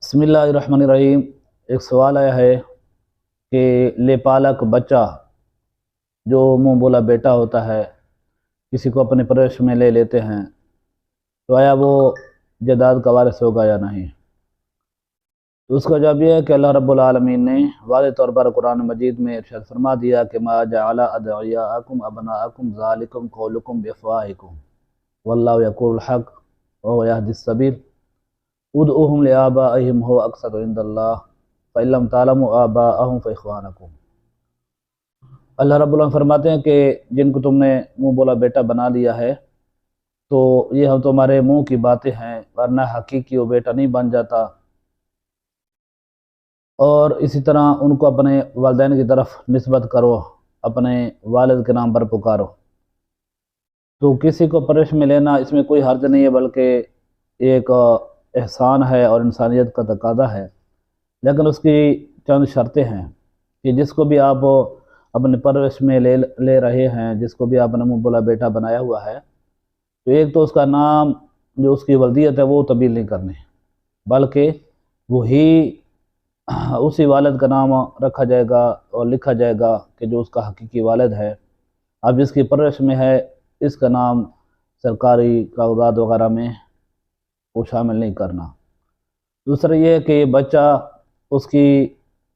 बिस्मिल्लाहिर्रहमानिर्रहीम। एक सवाल आया है कि लेपालक बच्चा जो मुंह बोला बेटा होता है किसी को अपने परवरिश में ले लेते हैं तो आया वो जायदाद का वारिस होगा या नहीं। तो उसका जवाब यह है कि अल्लाह रब्बुल आलमीन ने वाज़ेह तौर पर कुरान मजीद में इरशाद फरमा दिया कि मा जअला अदइयाकुम अबनाअकुम ज़ालिकुम कौलुकुम बिअफ़वाहिकुम वल्लाहु यक़ूलुल हक़ व हुवा यहदिस सबील उदऊहुम लिआबाइहिम हुवा अक़सतु इंदल्लाह फ़इन लम तालमू आबाअहुम फ़इख़्वानुकुम। अल्लाह रब्बुल आलमीन फरमाते हैं कि जिनको तुमने मुंह बोला बेटा बना लिया है तो ये हम तुम्हारे मुंह की बातें हैं, वरना हकीकी वो बेटा नहीं बन जाता। और इसी तरह उनको अपने वालिदैन की तरफ निस्बत करो, अपने वालिद के नाम पर पुकारो। तो किसी को परवरिश में लेना इसमें कोई हर्ज नहीं है, बल्कि एक एहसान है और इंसानियत का तकाज़ा है। लेकिन उसकी चंद शर्तें हैं कि जिसको भी आप अपने परवरिश में ले रहे हैं, जिसको भी आपने मुंह बोला बेटा बनाया हुआ है, तो एक तो उसका नाम जो उसकी वल्दियत है वो तब्दील नहीं करनी, बल्कि वही उसी वालिद का नाम रखा जाएगा और लिखा जाएगा कि जो उसका हकीकी वालिद है। अब जिसकी परवरिश में है इसका नाम सरकारी कागजात वगैरह में वो शामिल नहीं करना। दूसरा ये है कि बच्चा उसकी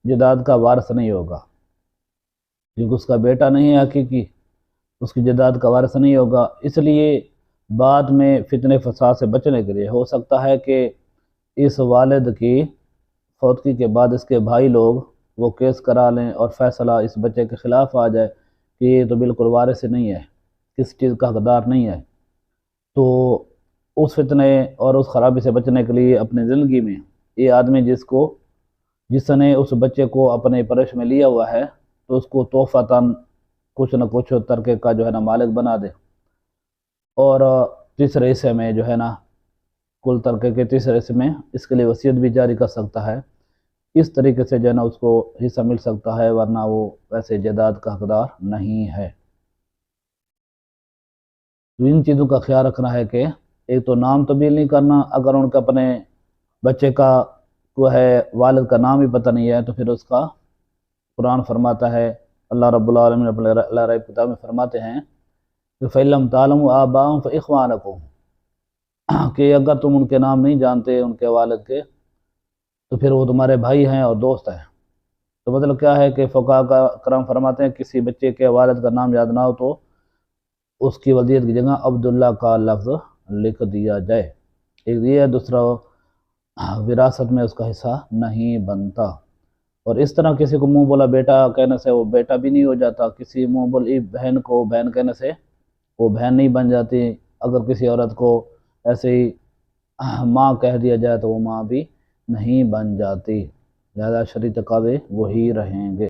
जायदाद का वारिस नहीं होगा, क्योंकि उसका बेटा नहीं है हकीकी, उसकी जायदाद का वारिस नहीं होगा। इसलिए बाद में फितने फसाद से बचने के लिए हो सकता है कि इस वालिद की फौतगी के बाद इसके भाई लोग वो केस करा लें और फैसला इस बच्चे के ख़िलाफ़ आ जाए कि ये तो बिल्कुल वारिस नहीं है, किस चीज़ का हकदार नहीं है। तो उस फितने और उस ख़राबी से बचने के लिए अपनी ज़िंदगी में ये आदमी जिसने उस बच्चे को अपने परवरिश में लिया हुआ है तो उसको तोहफ़तन कुछ न कुछ तरके का जो है ना मालिक बना दे, और तीसरे हिस्से में जो है ना कुल तरके के तीसरे हिस्से में इसके लिए वसीयत भी जारी कर सकता है। इस तरीके से जो है ना उसको हिस्सा मिल सकता है, वरना वो वैसे जायदाद का हकदार नहीं है। तो इन चीज़ों का ख्याल रखना है कि एक तो नाम तब्दील नहीं करना, अगर उनके अपने बच्चे का को है वालिद का नाम ही पता नहीं है तो फिर उसका कुरान फरमाता है, अल्लाह रब्बुल आलमीन अपने अल-राइब किताब में फरमाते हैं कि फ़इल्लम तालमू आबाअहुम फ़इख़्वानुकुम, कि अगर तुम उनके नाम नहीं जानते उनके वालिद के तो फिर वो तुम्हारे भाई हैं और दोस्त हैं। तो मतलब क्या है कि फ़ुक़हा का करम फरमाते हैं किसी बच्चे के वालिद का नाम याद ना हो तो उसकी वल्दियत की जगह अब्दुल्ला का लफ्ज़ लिख दिया जाए। एक ये है, दूसरा विरासत में उसका हिस्सा नहीं बनता। और इस तरह किसी को मुंह बोला बेटा कहने से वो बेटा भी नहीं हो जाता, किसी मुंह बोली बहन को बहन कहने से वो बहन नहीं बन जाती। अगर किसी औरत को ऐसे ही माँ कह दिया जाए तो वो माँ भी नहीं बन जाती। लिहाजा शरई तकाज़े वही रहेंगे।